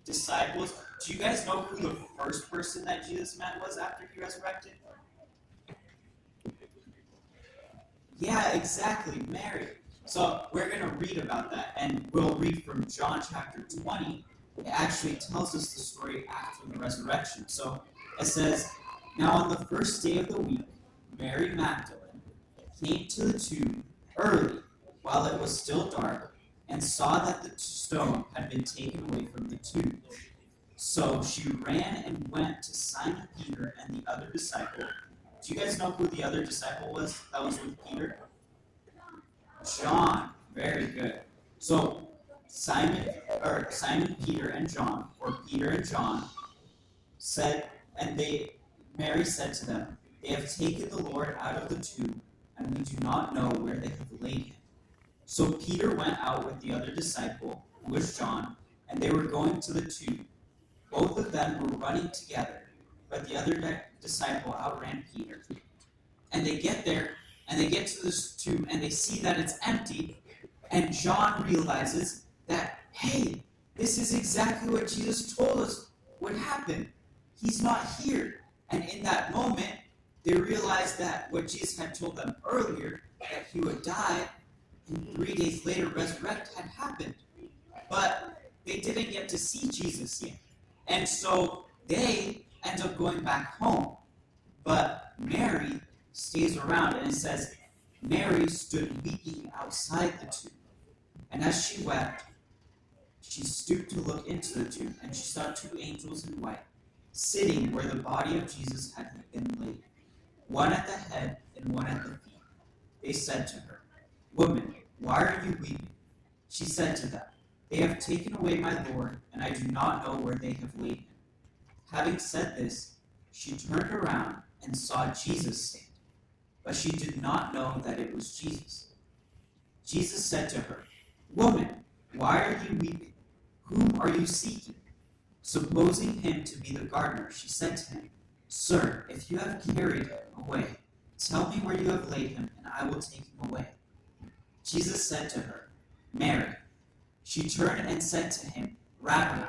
disciples. Do you guys know who the first person that Jesus met was after he resurrected? Yeah, exactly, Mary. So we're going to read about that, and we'll read from John chapter 20. It actually tells us the story after the resurrection. So it says, "Now on the first day of the week, Mary Magdalene came to the tomb early, while it was still dark, and saw that the stone had been taken away from the tomb. So she ran and went to Simon Peter and the other disciple." Do you guys know who the other disciple was that was with Peter? John. Very good. So Simon Peter and John, or Peter and John, said, Mary said to them, "They have taken the Lord out of the tomb, and we do not know where they have laid him." So Peter went out with the other disciple, who was John, and they were going to the tomb. Both of them were running together, but the other disciple outran Peter. And they get there, and they get to this tomb, and they see that it's empty, and John realizes that, hey, this is exactly what Jesus told us would happen. He's not here. And in that moment, they realized that what Jesus had told them earlier, that he would die, and 3 days later resurrect, had happened. But they didn't get to see Jesus yet. And so they end up going back home. But Mary stays around, and it says, Mary stood weeping outside the tomb. And as she wept, she stooped to look into the tomb, and she saw two angels in white, sitting where the body of Jesus had been laid, one at the head and one at the feet. They said to her, "Woman, why are you weeping?" She said to them, "They have taken away my Lord, and I do not know where they have laid him." Having said this, she turned around and saw Jesus stand, but she did not know that it was Jesus. Jesus said to her, "Woman, why are you weeping? Whom are you seeking?" Supposing him to be the gardener, she said to him, "Sir, if you have carried him away, tell me where you have laid him, and I will take him away." Jesus said to her, "Mary." She turned and said to him, "Rabbi."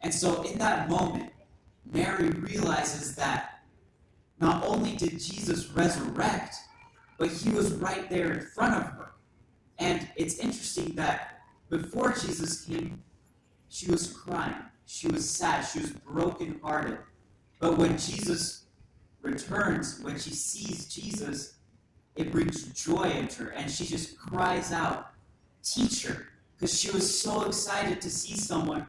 And so in that moment, Mary realizes that not only did Jesus resurrect, but he was right there in front of her. And it's interesting that before Jesus came, she was crying. She was sad. She was brokenhearted. But when Jesus returns, when she sees Jesus, it brings joy into her. And she just cries out, "Teacher," because she was so excited to see someone